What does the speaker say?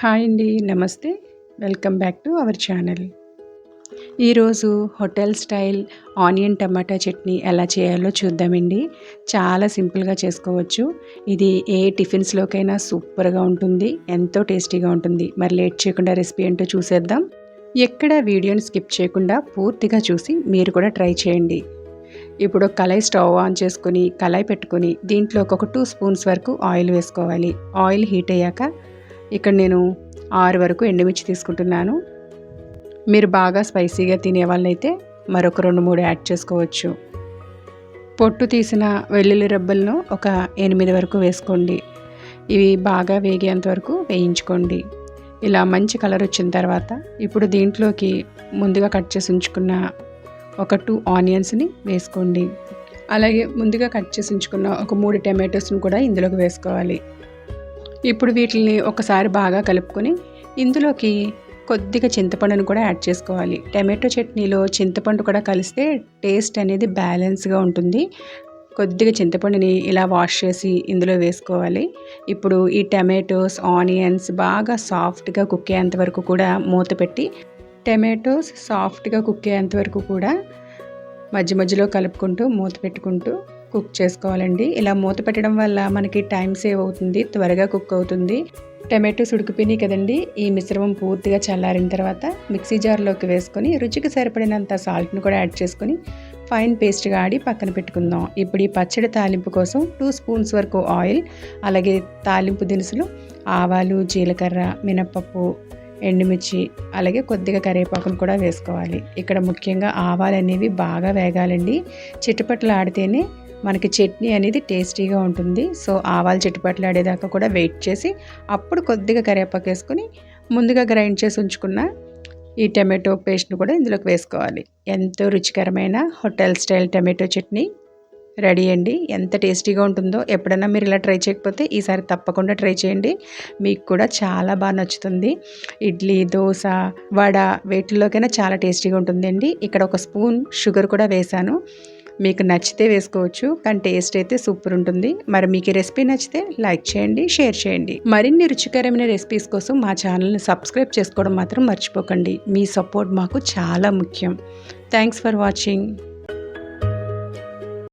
Hi అండి. నమస్తే. Welcome back to our channel. ఈరోజు హోటల్ స్టైల్ ఆనియన్ టమాటా చట్నీ ఎలా చేయాలో చూద్దామండి. చాలా సింపుల్గా చేసుకోవచ్చు. ఇది ఏ టిఫిన్స్లోకైనా సూపర్గా ఉంటుంది. ఎంతో టేస్టీగా ఉంటుంది. మరి లేట్ చేయకుండా రెసిపీ ఏంటో చూసేద్దాం. ఎక్కడ వీడియోని స్కిప్ చేయకుండా పూర్తిగా చూసి మీరు కూడా ట్రై చేయండి. ఇప్పుడు కళాయి స్టవ్ ఆన్ చేసుకొని కళాయి పెట్టుకొని దీంట్లోకి ఒక 2 స్పూన్స్ వరకు ఆయిల్ వేసుకోవాలి. ఆయిల్ హీట్ అయ్యాక ఇక్కడ నేను 6 వరకు ఎండుమిర్చి తీసుకుంటున్నాను. మీరు బాగా స్పైసీగా తినే వాళ్ళైతే మరొక 2-3 యాడ్ చేసుకోవచ్చు. పొట్టు తీసిన వెల్లుల్లి రెబ్బలను ఒక 8 వరకు వేసుకోండి. ఇవి బాగా వేగేంత వరకు వేయించుకోండి. ఇలా మంచి కలర్ వచ్చిన తర్వాత ఇప్పుడు దీంట్లోకి ముందుగా కట్ చేసి ఉంచుకున్న ఒక 2 ఆనియన్స్ని వేసుకోండి. అలాగే ముందుగా కట్ చేసి ఉంచుకున్న ఒక 3 టమాటోస్ని కూడా ఇందులోకి వేసుకోవాలి. ఇప్పుడు వీటిని ఒకసారి బాగా కలుపుకొని ఇందులోకి కొద్దిగా చింతపండును కూడా యాడ్ చేసుకోవాలి. టమాటో చట్నీలో చింతపండు కూడా కలిస్తే టేస్ట్ అనేది బ్యాలెన్స్గా ఉంటుంది. కొద్దిగా చింతపండుని ఇలా వాష్ చేసి ఇందులో వేసుకోవాలి. ఇప్పుడు ఈ టమాటోస్ ఆనియన్స్ బాగా సాఫ్ట్గా కుక్ అయ్యేంత వరకు కూడా మూత పెట్టి టమాటోస్ సాఫ్ట్గా కుక్ అయ్యేంత వరకు కూడా మధ్య మధ్యలో కలుపుకుంటూ మూత పెట్టుకుంటూ కుక్ చేసుకోవాలండి. ఇలా మూత పెట్టడం వల్ల మనకి టైం సేవ్ అవుతుంది, త్వరగా కుక్ అవుతుంది. టమాటోస్ ఉడికిపోయినాయి కదండి. ఈ మిశ్రమం పూర్తిగా చల్లారిన తర్వాత మిక్సీ జార్లోకి వేసుకొని రుచికి సరిపడినంత సాల్ట్ని కూడా యాడ్ చేసుకొని ఫైన్ పేస్ట్గా ఆడి పక్కన పెట్టుకుందాం. ఇప్పుడు ఈ పచ్చడి తాలింపు కోసం 2 స్పూన్స్ వరకు ఆయిల్, అలాగే తాలింపు దినుసులు ఆవాలు, జీలకర్ర, మినప్పప్పు, ఎండుమిర్చి, అలాగే కొద్దిగా కరివేపాకును కూడా వేసుకోవాలి. ఇక్కడ ముఖ్యంగా ఆవాలు అనేవి బాగా వేగాలండి. చిటపట్లు ఆడితేనే మనకి చట్నీ అనేది టేస్టీగా ఉంటుంది. సో ఆవాలు చిటపట్లు ఆడేదాకా కూడా వెయిట్ చేసి అప్పుడు కొద్దిగా కరివేపాకు వేసుకొని ముందుగా గ్రైండ్ చేసి ఉంచుకున్న ఈ టమాటో పేస్ట్ను కూడా ఇందులోకి వేసుకోవాలి. ఎంతో రుచికరమైన hotel style tomato chutney ready అండి. ఎంత టేస్టీగా ఉంటుందో ఎప్పుడన్నా మీరు ఇలా ట్రై చేయకపోతే ఈసారి తప్పకుండా ట్రై చేయండి. మీకు కూడా చాలా బాగా నచ్చుతుంది. ఇడ్లీ, దోశ, వడ వీటిల్లోకైనా చాలా టేస్టీగా ఉంటుందండి. ఇక్కడ ఒక స్పూన్ షుగర్ కూడా వేశాను. మీకు నచ్చితే వేసుకోవచ్చు, కానీ టేస్ట్ అయితే సూపర్ ఉంటుంది. మరి మీకు ఈ రెసిపీ నచ్చితే లైక్ చేయండి, షేర్ చేయండి. మరిన్ని రుచికరమైన రెసిపీస్ కోసం మా ఛానల్ని సబ్స్క్రైబ్ చేసుకోవడం మాత్రం మర్చిపోకండి. మీ సపోర్ట్ మాకు చాలా ముఖ్యం. Thanks for watching.